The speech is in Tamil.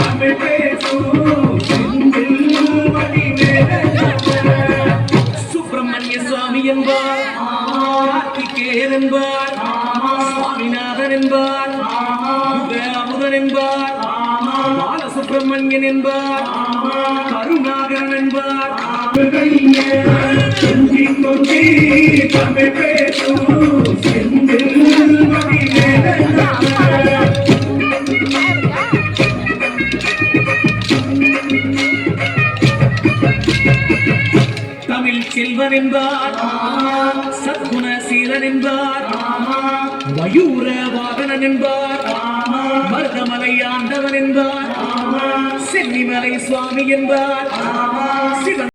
தமிழ் பேசும் சுப்பிரமணிய சுவாமி என்பார், கார்த்திகேயன் என்பார், சுவாமிநாதன் என்பார், அமுதன் என்பார், பாலசுப்பிரமணியன் என்பார், கருணாகரன் என்பார். தமிழ் பேசும் தமிழ் செல்வன் என்பார், சத்குண சீலன் என்பார், மயூர வாகனன் என்பார், மருதமலை ஆண்டவன் என்பார், சென்னிமலை சுவாமி என்பார், சிவன்